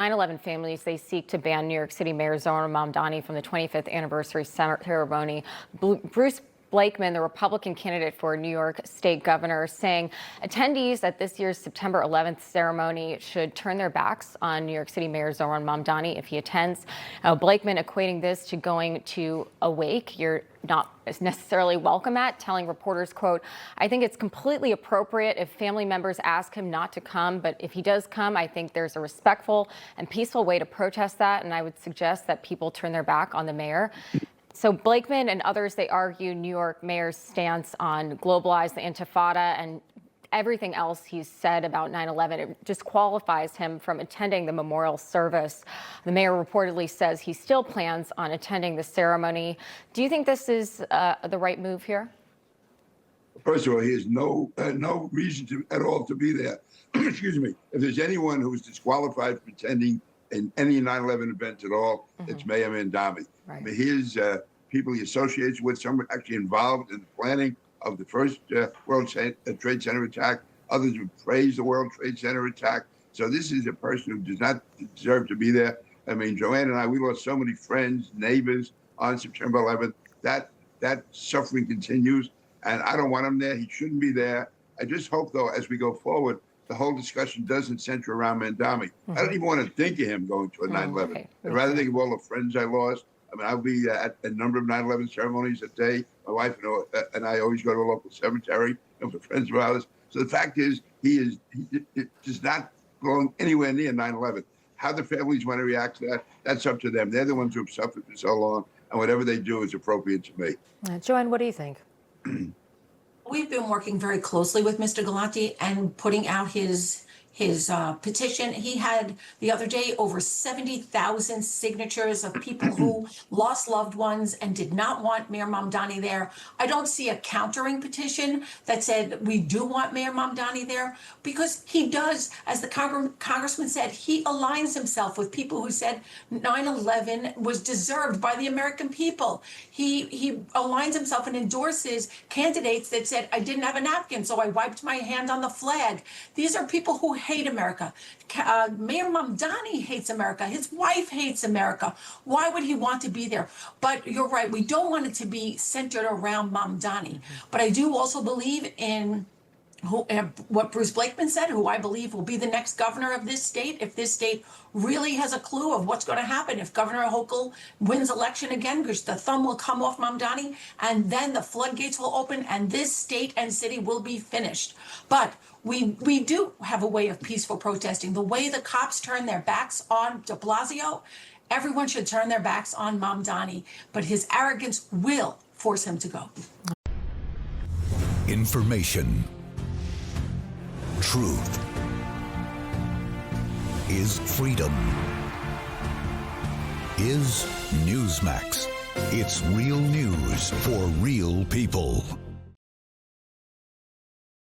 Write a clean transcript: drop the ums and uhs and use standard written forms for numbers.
9/11 families, they seek to ban New York City Mayor Zohran Mamdani from the 25th anniversary ceremony. Bruce Blakeman, the Republican candidate for New York State Governor, saying attendees at this year's September 11th ceremony should turn their backs on New York City Mayor Zohran Mamdani if he attends. Blakeman equating this to going to a wake you're not necessarily welcome at, telling reporters, quote, "I think it's completely appropriate if family members ask him not to come, but if he does come, I think there's a respectful and peaceful way to protest that, and I would suggest that people turn their back on the mayor." So Blakeman and others, they argue New York mayor's stance on globalize the Intifada and everything else he's said about 9/11, it disqualifies him from attending the memorial service. The mayor reportedly says he still plans on attending the ceremony. Do you think this is the right move here? First of all, he has no reason at all to be there. Excuse me. If there's anyone who's disqualified from attending in any 9/11 event at all, it's Mayor Mamdani. Right. I mean, his people he associates with, some actually involved in the planning of the first World Trade Center attack. Others would praise the World Trade Center attack. So this is a person who does not deserve to be there. I mean, Joann and I, we lost so many friends, neighbors on September 11th. That suffering continues, and I don't want him there. He shouldn't be there. I just hope, though, as we go forward, the whole discussion doesn't center around Mamdani. I don't even want to think of him going to a 9/11. Okay. I'd rather think of all the friends I lost. I mean, I'll be at a number of 9/11 ceremonies a day. My wife and I always go to a local cemetery and we're friends of ours. So the fact is, he is not going anywhere near 9/11. How the families want to react to that, that's up to them. They're the ones who have suffered for so long, and whatever they do is appropriate to me. Joann, what do you think? We've been working very closely with Mr. Galante and putting out his petition. He had the other day over 70,000 signatures of people who lost loved ones and did not want Mayor Mamdani there. I don't see a countering petition that said we do want Mayor Mamdani there, because he does, as the congressman said, he aligns himself with people who said 9/11 was deserved by the American people. He aligns himself and endorses candidates that said, I didn't have a napkin, so I wiped my hand on the flag. These are people who hate America. Mayor Mamdani hates America. His wife hates America. Why would he want to be there? But you're right. We don't want it to be centered around Mamdani. But I do also believe in what Bruce Blakeman said, who I believe will be the next governor of this state, if this state really has a clue of what's going to happen if Governor Hochul wins election again, because the thumb will come off Mamdani, and then the floodgates will open, and this state and city will be finished. But we do have a way of peaceful protesting. The way the cops turn their backs on de Blasio, everyone should turn their backs on Mamdani, but his arrogance will force him to go. Information. Truth is freedom. Is Newsmax. It's real news for real people.